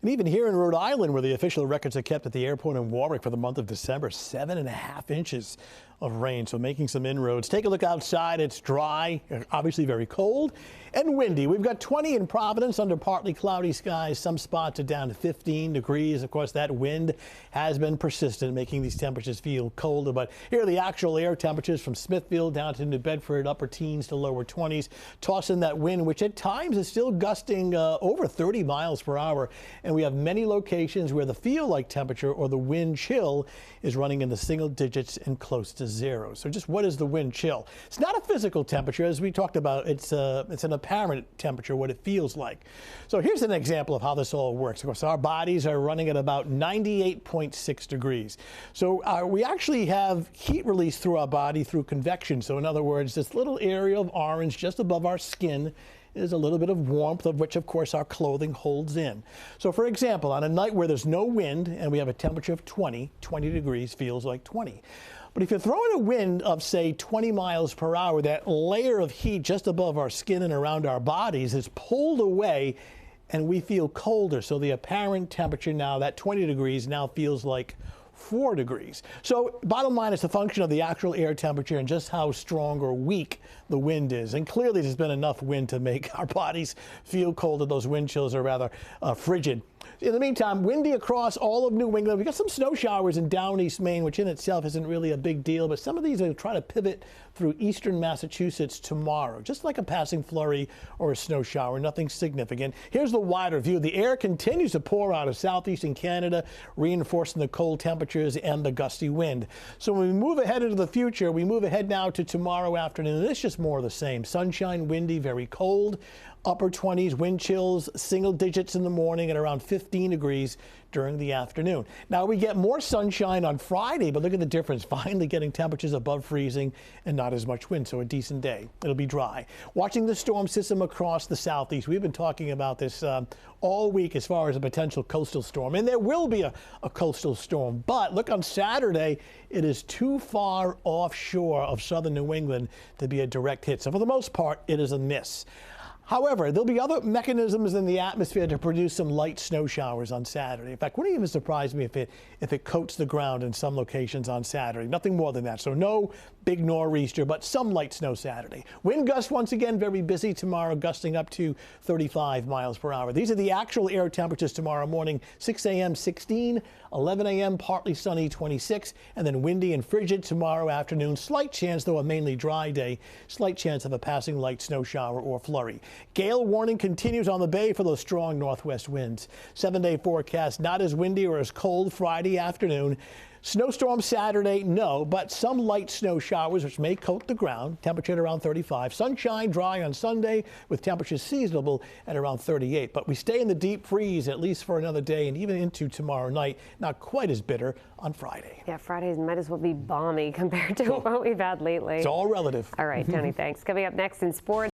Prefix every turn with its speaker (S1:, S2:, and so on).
S1: And even here in Rhode Island, where the official records are kept at the airport in Warwick for the month of December, 7.5 inches of rain, so making some inroads. Take a look outside. It's dry, obviously very cold and windy. We've got 20 in Providence under partly cloudy skies. Some spots are down to 15 degrees. Of course, that wind has been persistent, making these temperatures feel colder. But here are the actual air temperatures from Smithfield down to New Bedford, upper teens to lower 20s. Toss in that wind, which at times is still gusting over 30 miles per hour. And we have many locations where the feel-like temperature or the wind chill is running in the single digits and close to zero. So just what is the wind chill? It's not a physical temperature, as we talked about. It's an apparent temperature, what it feels like. So here's an example of how this all works. Of course, our bodies are running at about 98.6 degrees. So we actually have heat release through our body through convection. So in other words, this little area of orange just above our skin is a little bit of warmth, of which, of course, our clothing holds in. So, for example, on a night where there's no wind and we have a temperature of 20 degrees feels like 20. But if you're throwing a wind of, say, 20 miles per hour, that layer of heat just above our skin and around our bodies is pulled away and we feel colder. So the apparent temperature now, that 20 degrees, now feels like 4 degrees. So bottom line, it's a function of the actual air temperature and just how strong or weak the wind is. And clearly there's been enough wind to make our bodies feel colder. Those wind chills are rather frigid. In the meantime, windy across all of New England. We got some snow showers in down East Maine, which in itself isn't really a big deal, but some of these are trying to pivot through eastern Massachusetts tomorrow, just like a passing flurry or a snow shower, nothing significant. Here's the wider view. The air continues to pour out of southeastern Canada, reinforcing the cold temperatures and the gusty wind. So when we move ahead into the future, we move ahead now to tomorrow afternoon. It's just more of the same. Sunshine, windy, very cold. Upper 20s, wind chills, single digits in the morning and around 15 degrees during the afternoon. Now we get more sunshine on Friday, but look at the difference. Finally getting temperatures above freezing and not as much wind, so a decent day. It'll be dry. Watching the storm system across the southeast. We've been talking about this all week as far as a potential coastal storm, and there will be a coastal storm. But look, on Saturday, it is too far offshore of southern New England to be a direct hit. So for the most part, it is a miss. However, there'll be other mechanisms in the atmosphere to produce some light snow showers on Saturday. In fact, wouldn't even surprise me if it coats the ground in some locations on Saturday. Nothing more than that. So no big nor'easter, but some light snow Saturday. Wind gusts once again very busy tomorrow, gusting up to 35 miles per hour. These are the actual air temperatures tomorrow morning. 6 a.m. 16, 11 a.m. partly sunny 26, and then windy and frigid tomorrow afternoon. Slight chance, though a mainly dry day, slight chance of a passing light snow shower or flurry. Gale warning continues on the bay for those strong northwest winds. 7-day forecast, not as windy or as cold Friday afternoon. Snowstorm Saturday, no, but some light snow showers which may coat the ground. Temperature at around 35. Sunshine, dry on Sunday with temperatures seasonable at around 38. But we stay in the deep freeze at least for another day and even into tomorrow night. Not quite as bitter on Friday.
S2: Yeah, Fridays might as well be balmy compared to what we've had lately.
S1: It's all relative.
S2: All right, Tony, thanks. Coming up next in sports.